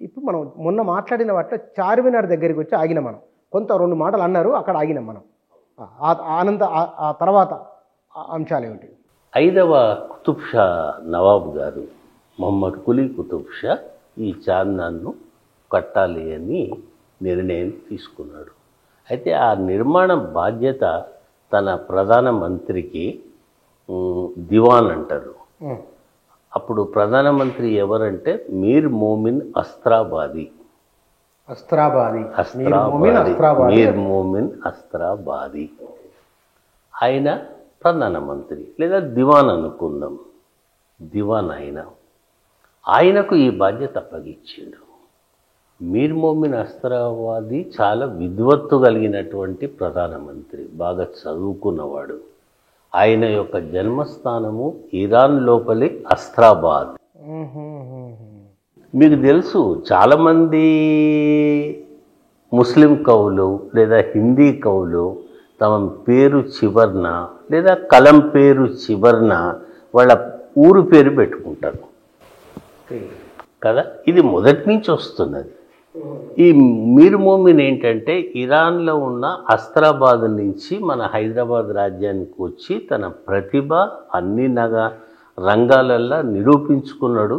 ఇప్పుడు మనం మొన్న మాట్లాడిన వాటిలో చార్మినార్ దగ్గరికి వచ్చి ఆగినాం మనం. కొంత 2 మాటలు అన్నారు, అక్కడ ఆగినాం మనం. ఆ తర్వాత అంశాలు ఏమిటి? 5వ కుతుబ్ షా నవాబ్ గారు మొహమ్మద్ కులీ కుతుబ్ షా ఈ చార్మినార్ను కట్టాలి అని నిర్ణయం తీసుకున్నాడు. అయితే ఆ నిర్మాణ బాధ్యత తన ప్రధానమంత్రికి దివాన్ అంటారు. అప్పుడు ప్రధానమంత్రి ఎవరంటే మీర్ మోమిన్ అస్త్రాబాది. మీర్ మోమిన్ అస్త్రాబాది ఆయన ప్రధానమంత్రి లేదా దివాన్ అనుకుందాం. దివాన్ ఆయనకు ఈ బాధ్యత అప్పగించిండు. మీర్ మోమిన్ అస్త్రాబాది చాలా విద్వత్తు కలిగినటువంటి ప్రధానమంత్రి, బాగా చదువుకున్నవాడు. ఆయన యొక్క జన్మస్థానము ఇరాన్ లోపలి అస్త్రాబాద్. మీకు తెలుసు, చాలామంది ముస్లిం కవులు లేదా హిందీ కవులు తమ పేరు చివర్న లేదా కలం పేరు చివర్న వాళ్ళ ఊరు పేరు పెట్టుకుంటారు కదా. ఇది మొదటి నుంచి వస్తున్నది. ఈ మీర్ మోమిన్ ఏంటంటే ఇరాన్లో ఉన్న అస్త్రాబాద్ నుంచి మన హైదరాబాద్ రాజ్యానికి వచ్చి తన ప్రతిభ అన్ని రంగాలల్లో నిరూపించుకున్నాడు.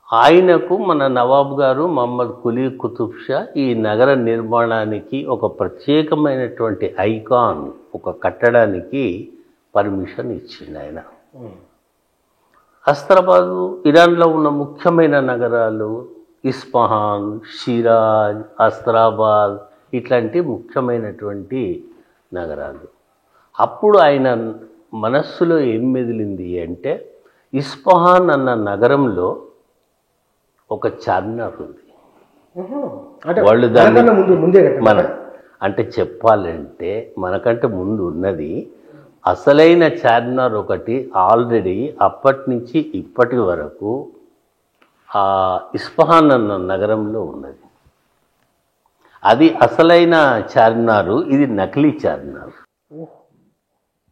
ఆయనకు మన నవాబ్ గారు మహమ్మద్ కులీ కుతుబ్ షా ఈ నగర నిర్మాణానికి ఒక ప్రత్యేకమైనటువంటి ఐకాన్, ఒక కట్టడానికి పర్మిషన్ ఇచ్చిండు ఆయన. అస్త్రాబాదు ఇరాన్లో ఉన్న ముఖ్యమైన నగరాలు ఇస్ఫహాన్, షిరాజ్, అస్త్రాబాద్ ఇట్లాంటి ముఖ్యమైనటువంటి నగరాలు. అప్పుడు ఆయన మనస్సులో ఏం మెదిలింది అంటే ఇస్ఫహాన్ అన్న నగరంలో ఒక చార్మినార్ ఉంది. వాళ్ళు దాన్ని అంటే చెప్పాలంటే మనకంటే ముందు ఉన్నది అసలైన చార్మినార్ ఒకటి ఆల్రెడీ అప్పటి నుంచి ఇప్పటి వరకు ఆ ఇస్ఫహాన్ అన్న నగరంలో ఉన్నది. అది అసలైన చార్మినారు, ఇది నకిలీ చార్మినార్.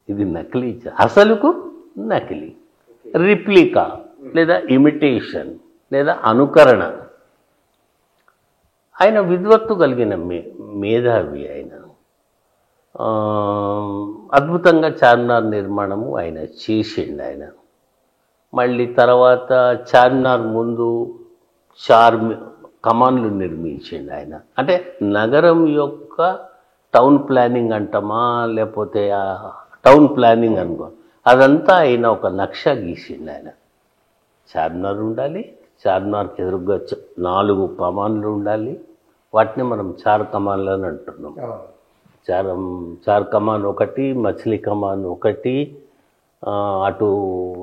ఇది నకిలీ, అసలుకు నకిలీ, రిప్లికా లేదా ఇమిటేషన్ లేదా అనుకరణ. ఆయన విద్వత్తు కలిగిన మేధావి. ఆయన అద్భుతంగా చార్మినార్ నిర్మాణము ఆయన చేసిండు. ఆయన మళ్ళీ తర్వాత చార్మినార్ ముందు కమాన్లు నిర్మించిండు ఆయన. అంటే నగరం యొక్క టౌన్ ప్లానింగ్ అంటామా లేకపోతే టౌన్ ప్లానింగ్ అనుకో, అదంతా ఆయన ఒక నక్ష గీసిండు ఆయన. చార్మినార్ ఉండాలి, చార్మినార్కి ఎదురుగా 4 కమాన్లు ఉండాలి. వాటిని మనం 4 కమాన్లు అని అంటున్నాం. 4 కమాన్ ఒకటి, మచిలీ కమాన్ ఒకటి, అటు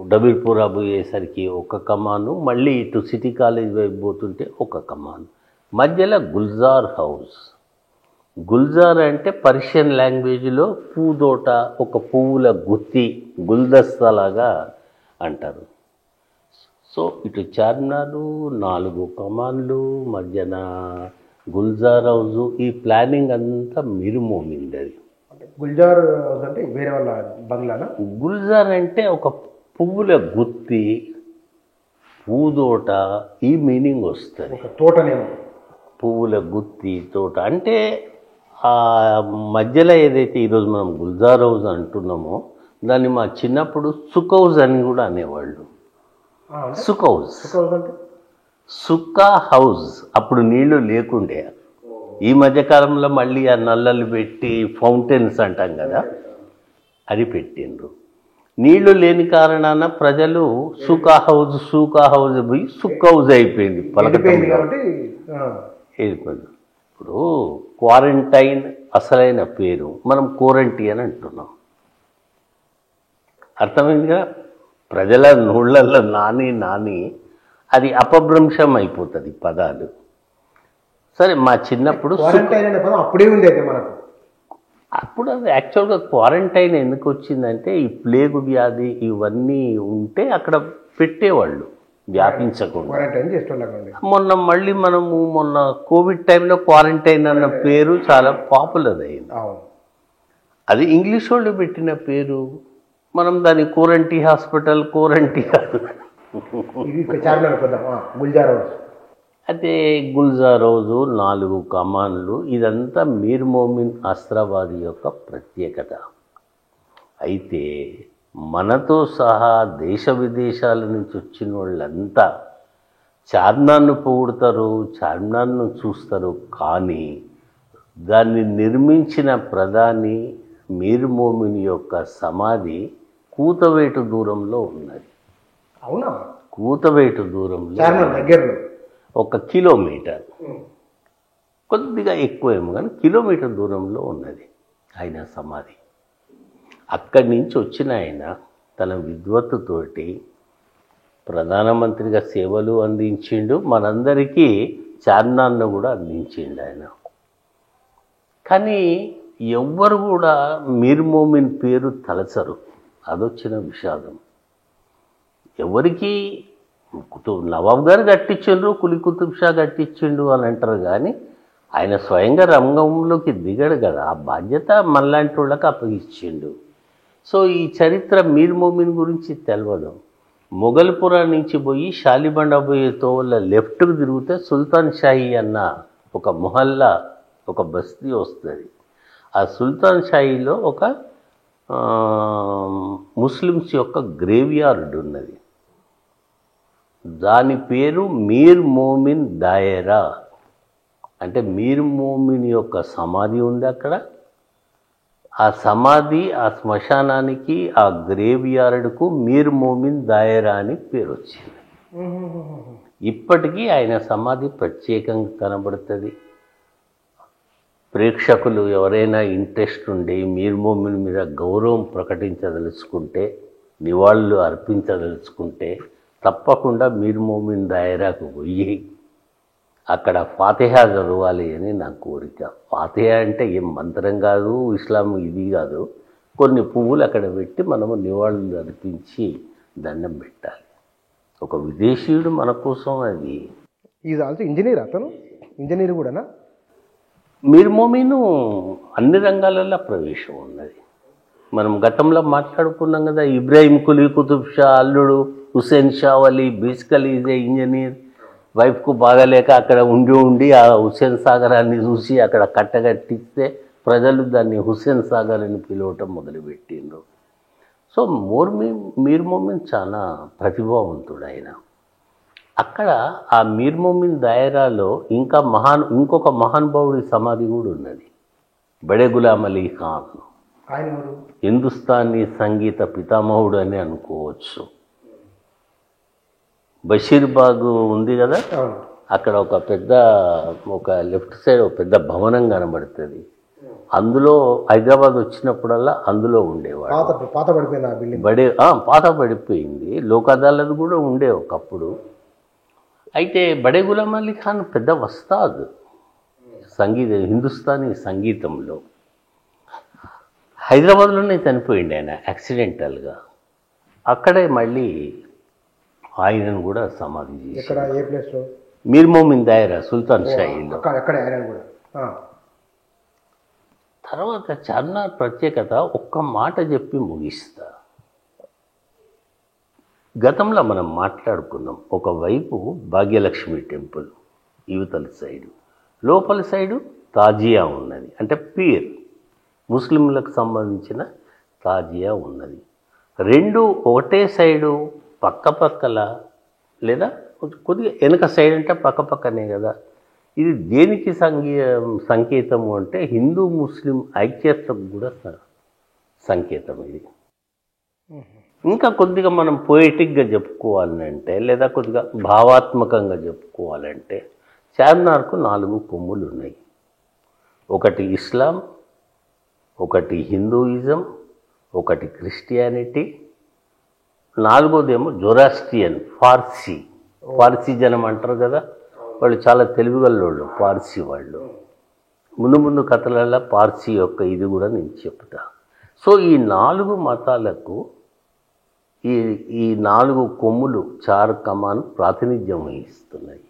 డబీర్పురా పోయేసరికి ఒక కమాను, మళ్ళీ ఇటు సిటీ కాలేజ్ వైపు పోతుంటే ఒక కమాను, మధ్యలో గుల్జార్ హౌస్. గుల్జార్ అంటే పర్షియన్ లాంగ్వేజ్లో పూదోట, ఒక పువ్వుల గుత్తి, గుల్దస్తాలాగా అంటారు. సో ఇటు చార్మినారు, 4 కమాన్లు, మధ్యన గుల్జార్ హౌజు. ఈ ప్లానింగ్ అంతా మీర్ మోమిన్. అది గుల్జార్ హౌస్ అంటే వేరే వాళ్ళ బంగ్లానా? గుల్జార్ అంటే ఒక పువ్వుల గుత్తి, పూదోట, ఈ మీనింగ్ వస్తుంది. తోటనేమో, పువ్వుల గుత్తి, తోట. అంటే ఆ మధ్యలో ఏదైతే ఈరోజు మనం గుల్జార్ హౌస్ అంటున్నామో దాన్ని మా చిన్నప్పుడు సుక్ హౌస్ అని కూడా అనేవాళ్ళు. సుక్ హౌస్, సుక్కా హౌస్. అప్పుడు నీళ్లు లేకుండే. ఈ మధ్యకాలంలో మళ్ళీ ఆ నల్లలు పెట్టి ఫౌంటైన్స్ అంటాం కదా, అది పెట్టిండ్రు. నీళ్లు లేని కారణాన ప్రజలు సూకా హౌస్ పోయి సుక్ హౌస్ అయిపోయింది, పలకటం వెళ్ళిపోయింది. ఇప్పుడు క్వారంటైన్ అసలైన పేరు మనం క్వారంటైన్ అంటున్నాం. అర్థమైందిగా? ప్రజల నోళ్లలో నాని అది అపభ్రంశం అయిపోతుంది పదాలు. సరే, మా చిన్నప్పుడు అప్పుడే ఉండేది మనకు. అప్పుడు అది యాక్చువల్గా క్వారంటైన్ ఎందుకు వచ్చిందంటే ఈ ప్లేగు వ్యాధి ఇవన్నీ ఉంటే అక్కడ పెట్టేవాళ్ళు వ్యాపించకుండా. మళ్ళీ మొన్న కోవిడ్ టైంలో క్వారంటైన్ అన్న పేరు చాలా పాపులర్ అయింది. అది ఇంగ్లీష్ వాళ్ళు పెట్టిన పేరు. మనం దాని కోరంటీ హాస్పిటల్, కోరంటీ అయితే గుల్జా రోజు 4 కమాన్లు, ఇదంతా మీర్ మోమిన్ అస్త్రాబాద్ యొక్క ప్రత్యేకత. అయితే మనతో సహా దేశ విదేశాల నుంచి వచ్చిన వాళ్ళంతా చార్మినార్ను పొగుడతారు, చార్మినార్ను చూస్తారు, కానీ దాన్ని నిర్మించిన ప్రధాని మీర్ మోమిన్ యొక్క సమాధి కూతవేటు దూరంలో ఉన్నది. అవునా? కూతవేటు దూరంలో చార్మినార్ దగ్గరలో 1 కిలోమీటర్, కొద్దిగా ఎక్కువేమో కానీ కిలోమీటర్ దూరంలో ఉన్నది ఆయన సమాధి. అక్కడి నుంచి వచ్చిన ఆయన తన విద్వత్తుతోటి ప్రధానమంత్రిగా సేవలు అందించిండు, మనందరికీ చార్మినార్ను కూడా అందించిండు ఆయన. కానీ ఎవ్వరు కూడా మీర్ మోమిన్ పేరు తలచరు, అదొచ్చిన విషాదం. ఎవరికి నవాబ్ గారు కట్టించిండ్రు, కులీ కుతుబ్ షా కట్టించిండు అని అంటారు, కానీ ఆయన స్వయంగా రంగంలోకి దిగడు కదా, ఆ బాధ్యత మనలాంటి వాళ్ళకి అప్పగించిండు. సో ఈ చరిత్ర మీర్ మోమిన్ గురించి తెలియదు. మొగల్పురా నుంచి పోయి షాలిబండ పోయే తోవల లెఫ్ట్కు తిరిగితే సుల్తాన్ షాహీ అన్న ఒక మొహల్లా, ఒక బస్తీ వస్తుంది. ఆ సుల్తాన్ షాహీలో ఒక ముస్లిమ్స్ యొక్క గ్రేవ్యార్డ్ ఉన్నది. దాని పేరు మీర్ మోమిన్ దాయరా, అంటే మీర్ మోమిన్ యొక్క సమాధి ఉంది అక్కడ. ఆ సమాధి, ఆ శ్మశానానికి, ఆ గ్రేవ్యార్డ్కు మీర్ మోమిన్ దాయరా అని పేరు వచ్చింది. ఇప్పటికీ ఆయన సమాధి ప్రత్యేకంగా కనబడుతుంది. ప్రేక్షకులు ఎవరైనా ఇంట్రెస్ట్ ఉండి మీర్ మోమిన్ మీద గౌరవం ప్రకటించదలుచుకుంటే, నివాళులు అర్పించదలుచుకుంటే తప్పకుండా మీర్ మోమిన్ దాయరాకు పోయి అక్కడ ఫాతిహా చదవాలి అని నా కోరిక. ఫాతిహా అంటే ఏం మంత్రం కాదు, ఇస్లాం ఇది కాదు, కొన్ని పువ్వులు అక్కడ పెట్టి మనము నివాళులు అర్పించి దండం పెట్టాలి. ఒక విదేశీయుడు మన కోసం అది. ఈజ్ ఆల్సో ఇంజనీర్, అతను ఇంజనీర్ కూడానా? మీర్ మోమిన్ అన్ని రంగాలలో ప్రవేశం ఉన్నది. మనం గతంలో మాట్లాడుకున్నాం కదా, ఇబ్రాహిం కులీ కుతుబ్ షా అల్లుడు Hussain Shah Wali basically is a engineer. వైఫ్కు బాగాలేక అక్కడ ఉండి ఆ హుస్సేన్ సాగరాన్ని చూసి అక్కడ కట్టగట్టిస్తే ప్రజలు దాన్ని హుస్సేన్ సాగర్ అని పిలవటం మొదలుపెట్టిండ్రు. సో మీర్ మోమిన్ చాలా ప్రతిభావంతుడు ఆయన. అక్కడ ఆ మీర్ మోమిన్ దాయరాలో ఇంకొక మహానుభావుడి సమాధి కూడా ఉన్నది, బడే గులాం అలీ ఖాన్. హిందుస్థానీ సంగీత పితామహుడు అని అనుకోవచ్చు. బషీర్బాగ్ ఉంది కదా, అక్కడ ఒక లెఫ్ట్ సైడ్ ఒక పెద్ద భవనం కనబడుతుంది. అందులో హైదరాబాద్ వచ్చినప్పుడల్లా అందులో ఉండేవాడు. పాత పడిపోయింది. లోక్ అదాలత్ కూడా ఉండే ఒకప్పుడు. అయితే బడే గులాం అలీ ఖాన్ పెద్ద వస్తాద్ హిందుస్థానీ సంగీతంలో. హైదరాబాద్లోనే చనిపోయింది ఆయన యాక్సిడెంటల్గా. అక్కడే మళ్ళీ ఆయనను కూడా సమాధి చేశారు. మీర్ మోమిన్ దాయరా సుల్తాన్ షాహీలో. తర్వాత చార్మినార్ ప్రత్యేకత ఒక్క మాట చెప్పి ముగిస్తా. గతంలో మనం మాట్లాడుకున్నాం, ఒకవైపు భాగ్యలక్ష్మి టెంపుల్ యువతల సైడు, లోపల సైడు తాజియా ఉన్నది, అంటే పీర్ ముస్లింలకు సంబంధించిన తాజియా ఉన్నది. రెండు ఒకటే సైడు పక్కపక్కల, లేదా కొద్దిగా వెనక సైడ్ అంటే పక్కపక్కనే కదా. ఇది దేనికి సంకేతము అంటే హిందూ ముస్లిం ఐక్యతకు కూడా సంకేతం ఇది. ఇంకా కొద్దిగా మనం పోయిటిక్గా చెప్పుకోవాలంటే, లేదా కొద్దిగా భావాత్మకంగా చెప్పుకోవాలంటే, చార్మినార్కు 4 కొమ్ములు ఉన్నాయి. ఒకటి ఇస్లాం, ఒకటి హిందూయిజం, ఒకటి క్రిస్టియానిటీ, 4వదేమో జొరాస్ట్రియన్ ఫార్సీ జనం అంటారు కదా, వాళ్ళు చాలా తెలివిగల్లోళ్ళు పార్సీ వాళ్ళు. ముందు కథలలో పార్సీ యొక్క ఇది కూడా నేను చెప్తా. సో ఈ 4 మతాలకు ఈ 4 కొమ్ములు 4 కమాన్ ప్రాతినిధ్యం వహిస్తున్నాయి.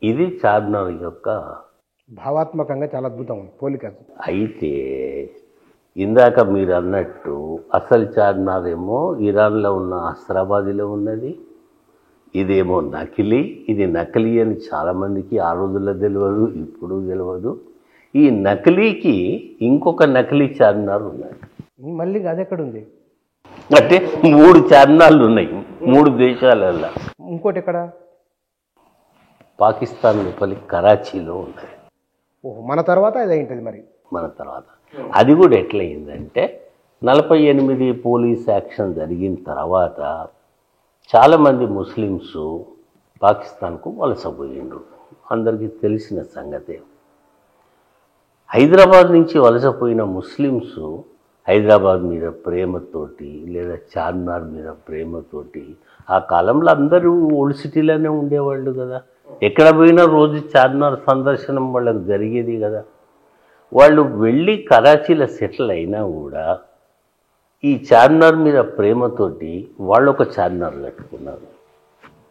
ఇది చార్మినార్ యొక్క భావాత్మకంగా చాలా అద్భుతం పోలిక. అయితే ఇందాక మీరు అన్నట్టు అసలు చార్మినార్ ఏమో ఇరాన్లో ఉన్న అస్రాబాదీలో ఉన్నది, ఇదేమో నకిలీ, ఇది నకిలీ అని చాలామందికి ఆ రోజుల్లో తెలియదు, ఇప్పుడు తెలియదు. ఈ నకిలీకి ఇంకొక నకిలీ చార్మినార్ ఉన్నాయి. మళ్ళీ అది ఎక్కడుంది? అంటే 3 చార్మినార్లు ఉన్నాయి 3 దేశాలల్లో. ఇంకోటి ఎక్కడ? పాకిస్తాన్ లోపలి కరాచీలో ఉన్నాయి. ఓహో, మన తర్వాత అది అయింటుంది మరి. మన తర్వాత అది కూడా ఎట్లయిందంటే 48 పోలీస్ యాక్షన్ జరిగిన తర్వాత చాలామంది ముస్లిమ్స్ పాకిస్తాన్కు వలసపోయిండ్రు. అందరికీ తెలిసిన సంగతే. హైదరాబాద్ నుంచి వలసపోయిన ముస్లిమ్స్ హైదరాబాద్ మీద ప్రేమతోటి లేదా చార్మినార్ మీద ప్రేమతోటి, ఆ కాలంలో అందరూ ఓల్డ్ సిటీలోనే ఉండేవాళ్ళు కదా, ఎక్కడ పోయినా రోజు చార్మినార్ సందర్శనం వాళ్ళకి జరిగేది కదా. వాళ్ళు వెళ్ళి కరాచీలో సెటిల్ అయినా కూడా ఈ చార్మినార్ మీద ప్రేమతోటి వాళ్ళు ఒక చార్మినార్ కట్టుకున్నారు.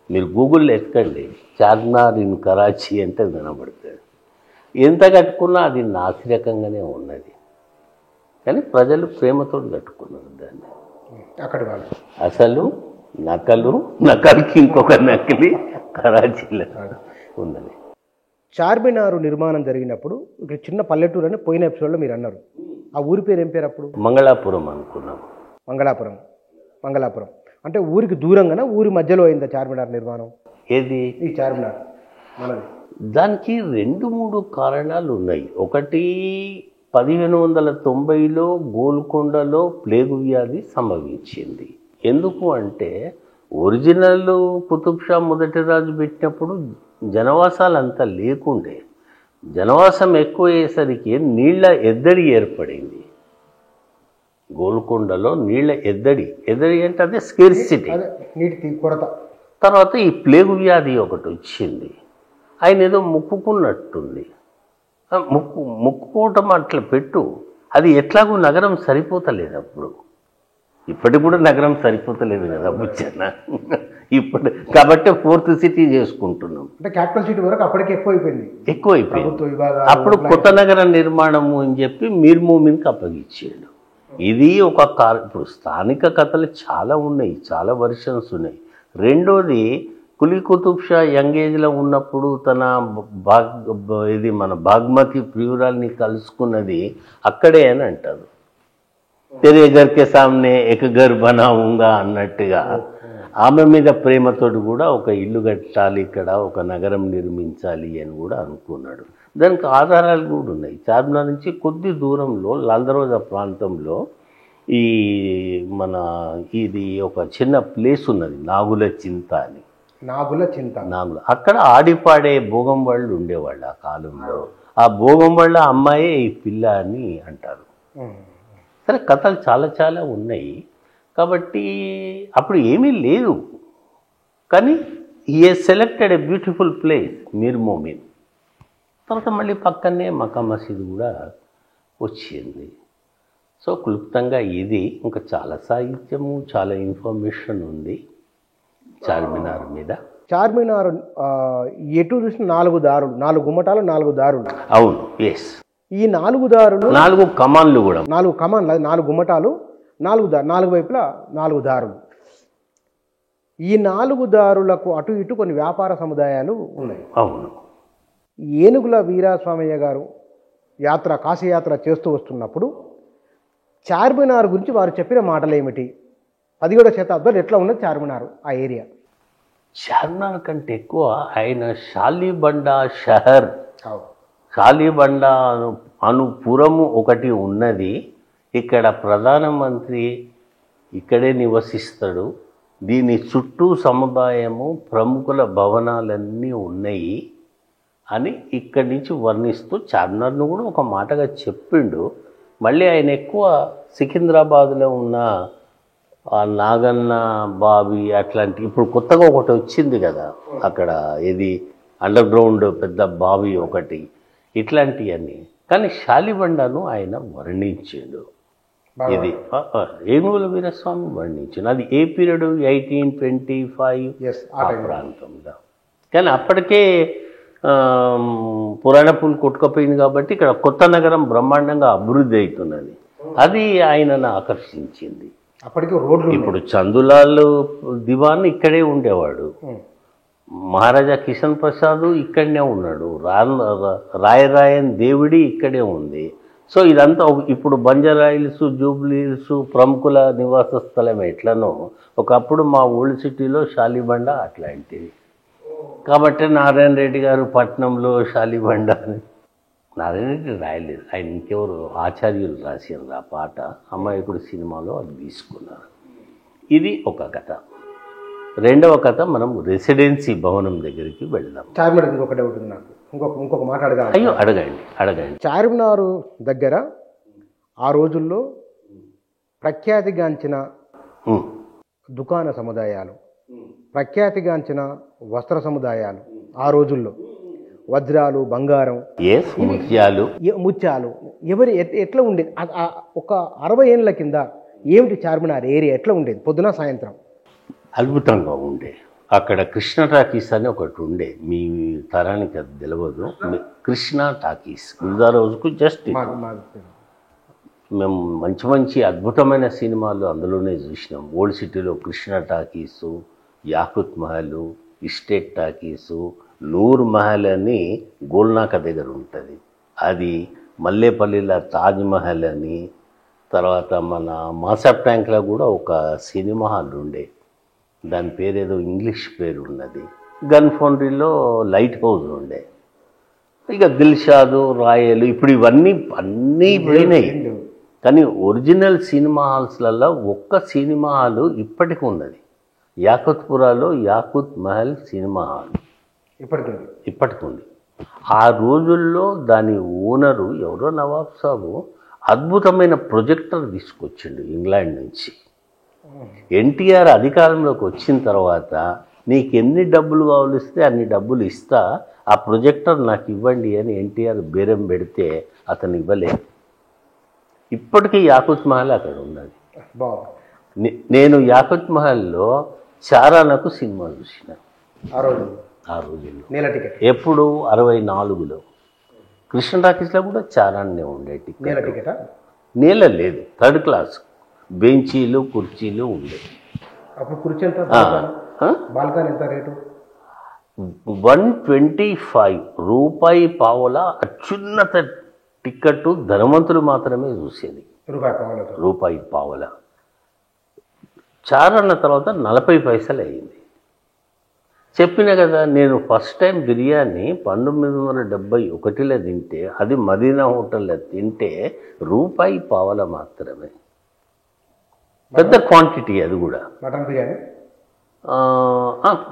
మీరు గూగుల్లో ఎక్కండి, చార్మినార్ ఇన్ కరాచీ అంటే వినబడుతుంది. ఎంత కట్టుకున్నా అది నాసిరకంగానే ఉన్నది, కానీ ప్రజలు ప్రేమతో కట్టుకున్నారు దాన్ని. అక్కడ వాళ్ళు అసలు నకలుకి ఇంకొక నకిలీ కరాచీలో ఉన్నది. చార్మినారు నిర్మాణం జరిగినప్పుడు ఇక్కడ చిన్న పల్లెటూరు అని పోయిన ఎపిసోడ్లో మీరు అన్నారు. ఆ ఊరి పేరు ఏం పేరు అప్పుడు? మంగళాపురం అనుకున్నాం. మంగళాపురం అంటే ఊరికి దూరంగానే, ఊరి మధ్యలో అయిందా చార్మినార్ నిర్మాణం? ఏది ఈ చార్మినార్ మనది? దానికి 2-3 కారణాలు ఉన్నాయి. ఒకటి, 1590లో గోల్కొండలో ప్లేగు వ్యాధి సంభవించింది. ఎందుకు అంటే ఒరిజినల్ కుతుబ్ షా మొదటి రాజు పెట్టినప్పుడు జనవాసాలు అంతా లేకుండే, జనవాసం ఎక్కువ అయ్యేసరికి నీళ్ల ఎద్దడి ఏర్పడింది. గోల్కొండలో నీళ్ల ఎద్దడి అంటే అదే స్కేర్సిటీ, నీటి కొరత. తర్వాత ఈ ప్లేగు వ్యాధి ఒకటి వచ్చింది. ఆయన ఏదో మొక్కుకున్నట్టుంది. మొక్కుకోవటం అట్లా పెట్టు, అది ఎట్లాగూ నగరం సరిపోతలేదు అప్పుడు. ఇప్పటికి కూడా నగరం సరిపోతలేదు కదా బుచ్చన్న. ఇప్పుడు కాబట్టి 4th సిటీ చేసుకుంటున్నాం. అంటే క్యాపిటల్ సిటీ వరకు అప్పటికి ఎక్కువైపోయింది. అప్పుడు కొత్త నగర నిర్మాణము అని చెప్పి మీర్ మోమిన్కి అప్పగించాడు. ఇది ఒక ఇప్పుడు స్థానిక కథలు చాలా ఉన్నాయి, చాలా వర్షన్స్ ఉన్నాయి. రెండోది, కులీ కుతుబ్ షా యంగ్ ఏజ్లో ఉన్నప్పుడు తన ఇది మన బాగ్మతి ప్రియురాల్ని కలుసుకున్నది అక్కడే అని అంటారు. తెరే ఘర్ కే సామ్నే ఎక్ ఘర్ బనావుంగా అన్నట్టుగా ఆమె మీద ప్రేమతోటి కూడా ఒక ఇల్లు కట్టాలి, ఇక్కడ ఒక నగరం నిర్మించాలి అని కూడా అనుకున్నాడు. దానికి ఆధారాలు కూడా ఉన్నాయి. చార్మినార్ నుంచి కొద్ది దూరంలో లాల్దర్వాజా ప్రాంతంలో ఈ ఇది ఒక చిన్న ప్లేస్ ఉన్నది, నాగుల చింత అని. నాగుల అక్కడ ఆడిపాడే భోగం వాళ్ళు ఉండేవాళ్ళు ఆ కాలంలో. ఆ భోగం వాళ్ళ అమ్మాయే ఈ పిల్ల అని అంటారు. సరే, కథలు చాలా చాలా ఉన్నాయి. కాబట్టి అప్పుడు ఏమీ లేదు, కానీ ఈ సెలెక్టెడ్ ఏ బ్యూటిఫుల్ ప్లేస్ మీర్ మోమిన్. తర్వాత మళ్ళీ పక్కనే మక్కా మసీద్ కూడా వచ్చింది. సో క్లుప్తంగా ఇది. ఇంకా చాలా సాహిత్యము, చాలా ఇన్ఫర్మేషన్ ఉంది చార్మినార్ మీద. చార్మినార్ ఎటు చూసిన 4 దారులు, 4 గుమ్మటాలు, 4 దారులు. అవును, ఎస్. ఈ 4 దారులు 4 కమాన్లు కూడా, 4 కమాన్లు, 4 గుమ్మటాలు, 4 వైపులా 4 దారులు. ఈ 4 దారులకు అటు ఇటు కొన్ని వ్యాపార సముదాయాలు ఉన్నాయి. అవును. ఏనుగుల వీరాస్వామయ్య గారు కాశీయాత్ర చేస్తూ వస్తున్నప్పుడు చార్మినార్ గురించి వారు చెప్పిన మాటలు ఏమిటి? 17వ శతాబ్దంలో ఎట్లా ఉన్నది చార్మినార్ ఆ ఏరియా? చార్మినార్ కంటే ఎక్కువ ఆయన షాలిబండా షహర్, షాలిబండా అను పురము ఒకటి ఉన్నది. ఇక్కడ ప్రధానమంత్రి ఇక్కడే నివసిస్తాడు. దీని చుట్టూ సముదాయము, ప్రముఖుల భవనాలన్నీ ఉన్నాయి అని ఇక్కడి నుంచి వర్ణిస్తూ చార్మినార్ను కూడా ఒక మాటగా చెప్పిండు. మళ్ళీ ఆయన ఎక్కువ సికింద్రాబాద్లో ఉన్న ఆ నాగన్న బావి అట్లాంటి, ఇప్పుడు కొత్తగా ఒకటి వచ్చింది కదా అక్కడ, ఇది అండర్ గ్రౌండ్ పెద్ద బావి ఒకటి, ఇట్లాంటివన్నీ. కానీ షాలిబండాను ఆయన వర్ణించాడు. ఇది ఏనుగుల వీరస్వామి వర్ణించాడు. అది ఏ పీరియడ్? 1825 ఆ ప్రాంతంలో. కానీ అప్పటికే పురాణ పూలు కొట్టుకుపోయింది కాబట్టి ఇక్కడ కొత్త నగరం బ్రహ్మాండంగా అభివృద్ధి అవుతున్నది. అది ఆయనను ఆకర్షించింది. అప్పటికి రోడ్లు, ఇప్పుడు చందులాల్ దివాన్ ఇక్కడే ఉండేవాడు, మహారాజా కిషన్ ప్రసాద్ ఇక్కడనే ఉన్నాడు, రాయరాయన్ దేవుడి ఇక్కడే ఉంది. సో ఇదంతా ఇప్పుడు బంజారా హిల్స్, జూబ్లీ హిల్స్ ప్రముఖుల నివాస స్థలం ఎట్లనో ఒకప్పుడు మా ఓల్డ్ సిటీలో షాలిబండ అట్లాంటిది. కాబట్టి నారాయణ రెడ్డి గారు పట్నంలో షాలిబండ అని నారాయణ రెడ్డి రాయలేదు, ఆయన ఇంకెవరు ఆచార్యులు రాశారు ఆ పాట. అమాయకుడు సినిమాలో అది తీసుకున్నారు. ఇది ఒక కథ. రెండవ కథ మనం రెసిడెన్సీ భవనం దగ్గరికి వెళ్దాం. చార్మినార్ ఇంకొక డౌట్ ఉంది నాకు, ఇంకొక మాట అడగాలి. అయ్యో అడగండి. చార్మినార్ దగ్గర ఆ రోజుల్లో ప్రఖ్యాతిగాంచిన దుకాణ సముదాయాలు, ప్రఖ్యాతిగాంచిన వస్త్ర సముదాయాలు, ఆ రోజుల్లో వజ్రాలు, బంగారం, ముత్యాలు ఎవరి ఎట్లా ఉండేది? ఒక 60 ఏళ్ళ కింద ఏమిటి చార్మినార్ ఏరియా ఎట్లా ఉండేది పొద్దున సాయంత్రం? అద్భుతంగా ఉండే. అక్కడ కృష్ణ టాకీస్ అని ఒకటి ఉండే, మీ తరానికి అది తెలియదు. కృష్ణ టాకీస్ గురుదార్ హౌస్కు జస్ట్ మేము మంచి అద్భుతమైన సినిమాలు అందులోనే చూసినాం. ఓల్డ్ సిటీలో Krishna talkies, Yakut Mahal, estate talkies, Noor Mahal అని గోల్నాక దగ్గర ఉంటుంది, అది మల్లేపల్లిలో తాజ్ మహల్ అని, తర్వాత మన మాసాబ్ ట్యాంక్లో కూడా ఒక సినిమా హాల్ ఉండే, దాని పేరేదో ఇంగ్లీష్ పేరు ఉన్నది. గన్ ఫౌండరీలో లైట్ హౌస్ ఉండే. ఇక దిల్షాదు, రాయలు, ఇప్పుడు ఇవన్నీ అన్నీ పోయినాయి. కానీ ఒరిజినల్ సినిమా హాల్స్లలో ఒక్క సినిమా హాలు ఇప్పటికి ఉన్నది, యాకుత్పురాలో యాకుత్ మహల్ సినిమా హాల్ ఇప్పటికి ఉంది. ఆ రోజుల్లో దాని ఓనరు ఎవరో నవాబ్ సాబు అద్భుతమైన ప్రొజెక్టర్ తీసుకొచ్చిండు ఇంగ్లాండ్ నుంచి. ఎన్టీఆర్ అధికారంలోకి వచ్చిన తర్వాత నీకు ఎన్ని డబ్బులు కావలిస్తే అన్ని డబ్బులు ఇస్తా, ఆ ప్రొజెక్టర్ నాకు ఇవ్వండి అని ఎన్టీఆర్ బేరం పెడితే అతను ఇవ్వలేదు. ఇప్పటికీ యాకుత్ మహల్ అక్కడ ఉన్నది. నేను యాకుత్ మహల్లో చారానకు సినిమా చూసిన ఆ రోజుల్లో. ఎప్పుడు 64లో కృష్ణ టాకీస్లో కూడా చారాన్నే ఉండే టికెట్. నేల లేదు, థర్డ్ క్లాస్, బెంచీలు కుర్చీలు ఉండే. అప్పుడు కుర్చీ ఎంత, బాల్కనీ ఎంత రేటు? 125 రూపాయి పావలా. అత్యున్నత టికెట్ ధనవంతులు మాత్రమే చూసేది, రూపాయి పావలా. చారన్న తర్వాత 40 పైసలు అయ్యింది. చెప్పిన కదా, నేను ఫస్ట్ టైం బిర్యానీ 1971లో తింటే, అది మదీనా హోటల్లో తింటే రూపాయి పావలా మాత్రమే. పెద్ద క్వాంటిటీ అది కూడా.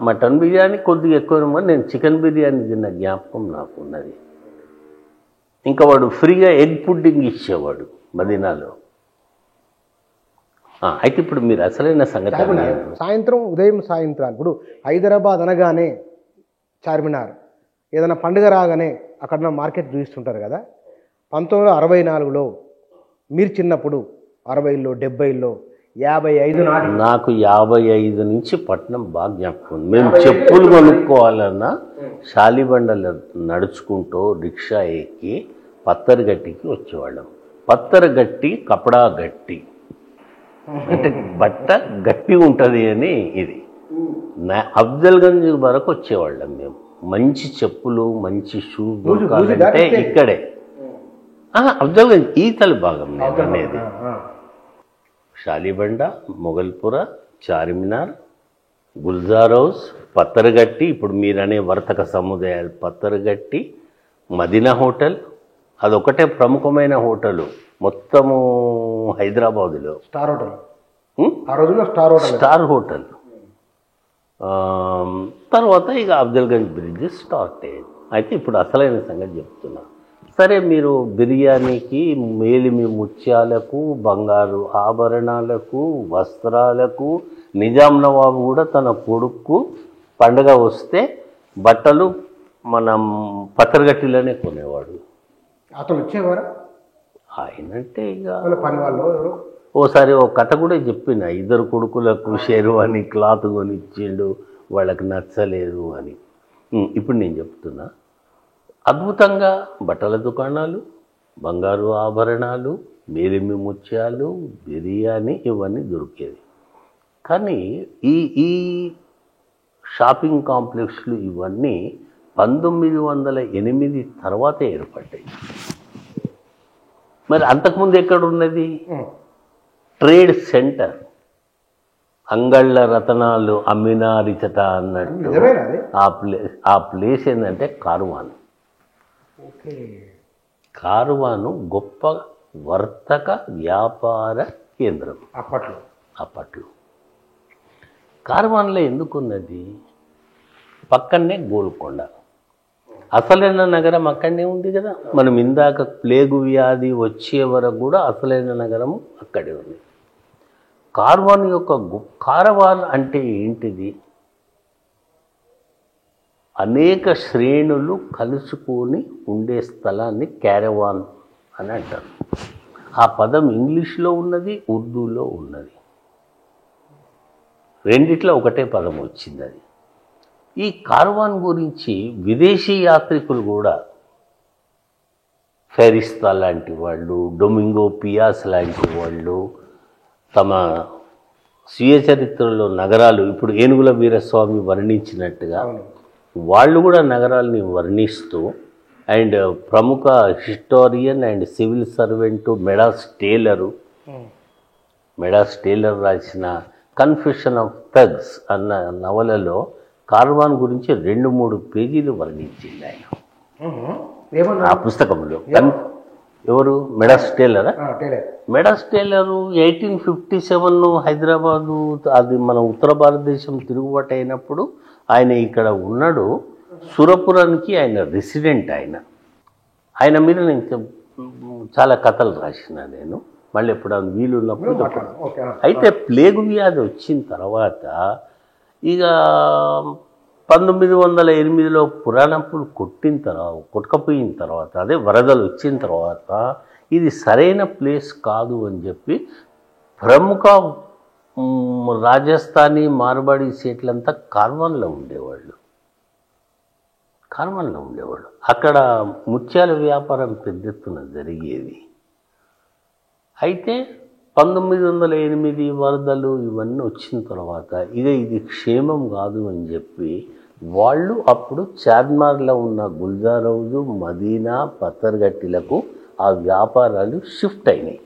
మటన్ బిర్యానీ కొద్దిగా ఎక్కువ, నేను చికెన్ బిర్యానీ తిన్న జ్ఞాపకం నాకు ఉన్నది. ఇంకా వాడు ఫ్రీగా ఎగ్ పుడ్డింగ్ ఇచ్చేవాడు మదీనాలో. అయితే ఇప్పుడు మీరు అసలైన సంగతి, సాయంత్రం ఉదయం సాయంత్రాలు ఇప్పుడు హైదరాబాద్ అనగానే చార్మినార్, ఏదైనా పండుగ రాగానే అక్కడ మార్కెట్ చూపిస్తుంటారు కదా. 1964లో మీరు చిన్నప్పుడు 60లో 70లో 55 నాకు 55 నుంచి పట్నం బాగా జ్ఞాపకం. మేము చెప్పులు కొనుక్కోవాలన్నా శాలిబండలు నడుచుకుంటూ రిక్షా ఎక్కి పత్తరగట్టికి వచ్చేవాళ్ళం. పత్తరగట్టి కపడా గట్టి అంటే బట్ట గట్టి ఉంటుంది అని. ఇది అఫ్జల్గంజ్ వరకు వచ్చేవాళ్ళం మేము. మంచి చెప్పులు, మంచి షూస్ దొరకాలంటే ఇక్కడే. అఫ్జల్గంజ్ ఈతల భాగం నేను అనేది. షాలిబండ, మొగల్పుర, చార్మినార్, గుల్జార్ హౌస్, పత్తరగట్టి, ఇప్పుడు మీరనే వర్తక సముదాయాలు, పత్తరగట్టి, మదీనా హోటల్, అదొకటే ప్రముఖమైన హోటలు మొత్తము హైదరాబాదులో. Star hotel. తర్వాత ఇక అఫ్జల్గంజ్ బ్రిడ్జ్ స్టార్ట్ అయ్యింది. అయితే ఇప్పుడు అసలైన సంగతి చెప్తున్నా. సరే, మీరు బిర్యానీకి, మేలిమి ముత్యాలకు, బంగారు ఆభరణాలకు, వస్త్రాలకు నిజాం నవాబు కూడా తన కొడుకు పండగ వస్తే బట్టలు మనం పత్తరగట్టిలోనే కొనేవాడు. అతను వచ్చేవారు ఆయనంటే ఇక పని వాళ్ళు. ఓసారి ఓ కథ కూడా చెప్పిన, 2 కొడుకులకు షేర్వాణి క్లాత్ కొని ఇచ్చిండు, వాళ్ళకి నచ్చలేదు అని. ఇప్పుడు నేను చెప్తున్నా, అద్భుతంగా బట్టల దుకాణాలు, బంగారు ఆభరణాలు, మేలిమి ముత్యాలు, బిర్యానీ ఇవన్నీ దొరికేది. కానీ ఈ షాపింగ్ కాంప్లెక్స్లు ఇవన్నీ 1908 తర్వాత ఏర్పడ్డాయి. మరి అంతకుముందు ఎక్కడున్నది? Trade centre. అంగళ్ళ రతనాలు అమ్మినారిచట అన్నట్టు ఆ ప్లేస్ ఏంటంటే కార్వాన్. కార్వాను గొప్ప వర్తక వ్యాపార కేంద్రం అప్పట్లో. కార్వాన్లో ఎందుకున్నది? పక్కనే గోల్కొండ. అసలైన నగరం అక్కడనే ఉంది కదా. మనం ఇందాక ప్లేగు వ్యాధి వచ్చే వరకు కూడా అసలైన నగరము అక్కడే ఉంది. కార్వాన్ యొక్క కారవాన్ అంటే ఏంటిది? అనేక శ్రేణులు కలుసుకొని ఉండే స్థలాన్ని క్యారవాన్ అని అంటారు. ఆ పదం ఇంగ్లీష్లో ఉన్నది, ఉర్దూలో ఉన్నది. రెండిట్లో ఒకటే పదం వచ్చింది అది. ఈ కార్వాన్ గురించి విదేశీ యాత్రికులు కూడా, ఫెరిస్తా లాంటి వాళ్ళు, డొమింగో పియాస్ లాంటి వాళ్ళు తమ స్వీయ చరిత్రలో నగరాలు, ఇప్పుడు ఏనుగుల వీరస్వామి వర్ణించినట్టుగా వాళ్ళు కూడా నగరాల్ని వర్ణిస్తూ, అండ్ ప్రముఖ historian and civil servant Midas Taylor రాసిన కన్ఫెషన్ ఆఫ్ థగ్స్ అన్న నవలలో కార్వాన్ గురించి 2-3 పేజీలు వర్ణించింది ఆయన ఆ పుస్తకంలో. ఎవరు? మెడాస్ టేలరా? మెడాస్ టేలరు 1857 హైదరాబాదు, అది మన ఉత్తర భారతదేశం తిరుగుబాటు అయినప్పుడు ఆయన ఇక్కడ ఉన్నాడు. సురపురానికి ఆయన రెసిడెంట్. ఆయన మీద నేను చాలా కథలు రాసిన నేను, మళ్ళీ ఎప్పుడు వీలు ఉన్నప్పుడు. అయితే ప్లేగు వ్యాధి వచ్చిన తర్వాత ఇక 1908లో పురాణపులు కొట్టుకపోయిన తర్వాత, అదే వరదలు వచ్చిన తర్వాత ఇది సరైన ప్లేస్ కాదు అని చెప్పి ప్రముఖ రాజస్థానీ మార్వాడి సేట్లంతా కార్వాన్లో ఉండేవాళ్ళు. అక్కడ ముత్యాల వ్యాపారం పెద్ద ఎత్తున జరిగేది. అయితే 1908 వరదలు ఇవన్నీ వచ్చిన తర్వాత ఇక ఇది క్షేమం కాదు అని చెప్పి వాళ్ళు అప్పుడు చార్మార్లో ఉన్న గుల్జార్ హౌస్, మదీనా, పత్తర్గట్టిలకు ఆ వ్యాపారాలు షిఫ్ట్ అయినాయి.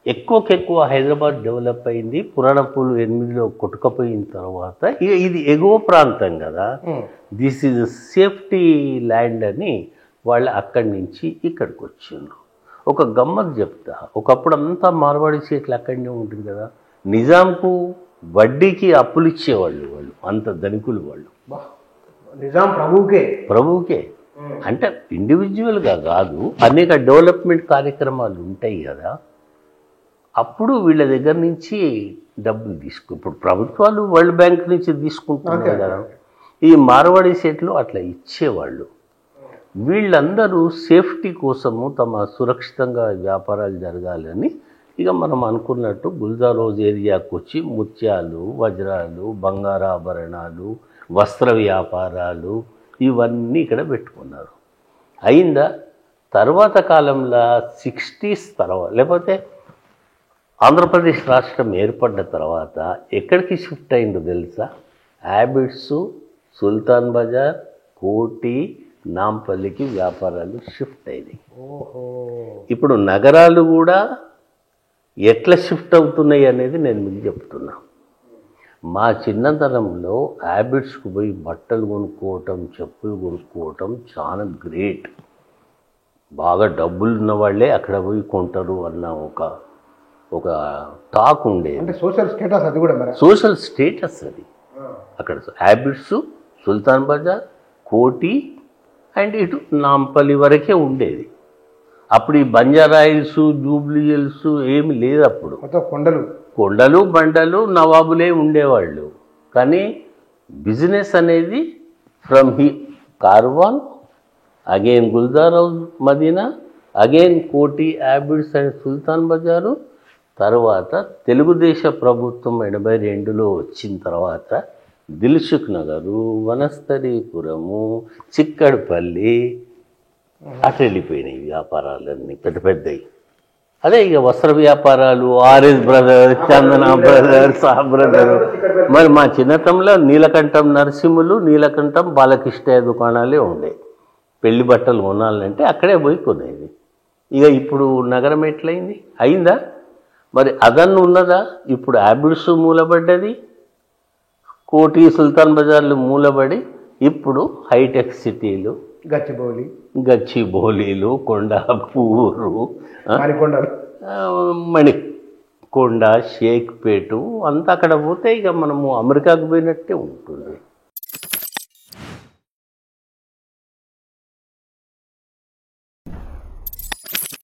ఎక్కువ హైదరాబాద్ డెవలప్ అయింది. పురాణపూలు 8లో కొట్టుకపోయిన తర్వాత ఇక ఇది ఎగువ ప్రాంతం కదా, దిస్ ఈజ్ సేఫ్టీ ల్యాండ్ అని వాళ్ళు అక్కడి నుంచి ఇక్కడికి వచ్చిండ్రు. ఒక గమ్మత్ చెప్తా, ఒకప్పుడు అంతా మార్వాడి సీట్లు అక్కడనే ఉంటుంది కదా. నిజాంకు వడ్డీకి అప్పులు ఇచ్చేవాళ్ళు, వాళ్ళు అంత ధనికులు వాళ్ళు. నిజాం ప్రభువుకే అంటే ఇండివిజువల్గా కాదు, అనేక డెవలప్మెంట్ కార్యక్రమాలు ఉంటాయి కదా. అప్పుడు వీళ్ళ దగ్గర నుంచి డబ్బులు ఇప్పుడు ప్రభుత్వాలు వరల్డ్ బ్యాంక్ నుంచి తీసుకుంటున్నారు కదా. ఈ మార్వాడి సేట్లు అట్లా ఇచ్చేవాళ్ళు. వీళ్ళందరూ సేఫ్టీ కోసము తమ సురక్షితంగా వ్యాపారాలు జరగాలని ఇక మనం అనుకున్నట్టు గుల్జార్ హౌస్ ఏరియాకు వచ్చి ముత్యాలు, వజ్రాలు, బంగారాభరణాలు, వస్త్ర వ్యాపారాలు ఇవన్నీ ఇక్కడ పెట్టుకున్నారు. అయిందా? తర్వాత కాలంలో 60s తర్వాత, లేకపోతే ఆంధ్రప్రదేశ్ రాష్ట్రం ఏర్పడ్డ తర్వాత ఎక్కడికి షిఫ్ట్ అయిందో తెలుసా? హ్యాబిట్స్, సుల్తాన్ బజార్, కోటి, నాంపల్లికి వ్యాపారాలు షిఫ్ట్ అయినాయి. ఇప్పుడు నగరాలు కూడా ఎట్లా షిఫ్ట్ అవుతున్నాయి అనేది నేను మీకు చెప్తున్నా. మా చిన్నతనంలో హ్యాబిట్స్కి పోయి బట్టలు కొనుక్కోవటం, చెప్పులు కొనుక్కోవటం చాలా గ్రేట్. బాగా డబ్బులు ఉన్న వాళ్ళే అక్కడ పోయి కొంటారు అన్న ఒక టాక్ ఉండేది. అంటే సోషల్ స్టేటస్ అది కూడా, సోషల్ స్టేటస్ అది. అక్కడ హ్యాబిట్స్, సుల్తాన్ బజార్, కోటి అండ్ ఇటు నాంపల్లి వరకే ఉండేది. అప్పుడు ఈ బంజారాయిల్స్, జూబ్లీ హిల్స్ ఏమి లేదు. అప్పుడు కొండలు బండలు నవాబులే ఉండేవాళ్ళు. కానీ బిజినెస్ అనేది from Karwan, again Gulzar Houz, Madina, again Koti, Abids and Sultan Bazar. తర్వాత తెలుగుదేశ ప్రభుత్వం 82లో వచ్చిన తర్వాత దిల్సుఖ్ నగరు, వనస్థలీపురము, చిక్కడపల్లి అటు వెళ్ళిపోయినాయి వ్యాపారాలన్నీ పెద్దవి. అదే ఇక వస్త్ర వ్యాపారాలు, ఆర్ఎస్ బ్రదర్స్, చందన బ్రదర్స్, ఆ బ్రదరు. మరి మా చిన్నతంలో నీలకంఠం నరసింహులు, నీలకంఠం బాలకృష్ణ దుకాణాలే ఉండే. పెళ్లి బట్టలు కొనాలంటే అక్కడే పోయి కొనేది. ఇక ఇప్పుడు నగరం ఎట్లయింది? అయిందా? మరి అదన్ను ఉన్నదా? ఇప్పుడు హ్యాబిట్స్ మూలబడ్డది, కోటి సుల్తాన్ బజార్లు మూలబడి ఇప్పుడు హైటెక్ సిటీలు, గచ్చిబౌలీలు, కొండాపూరు, మణికొండలు, మణికొండ, షేక్పేటు అంతా అక్కడ పోతే ఇక మనము అమెరికాకు పోయినట్టే ఉంటుంది.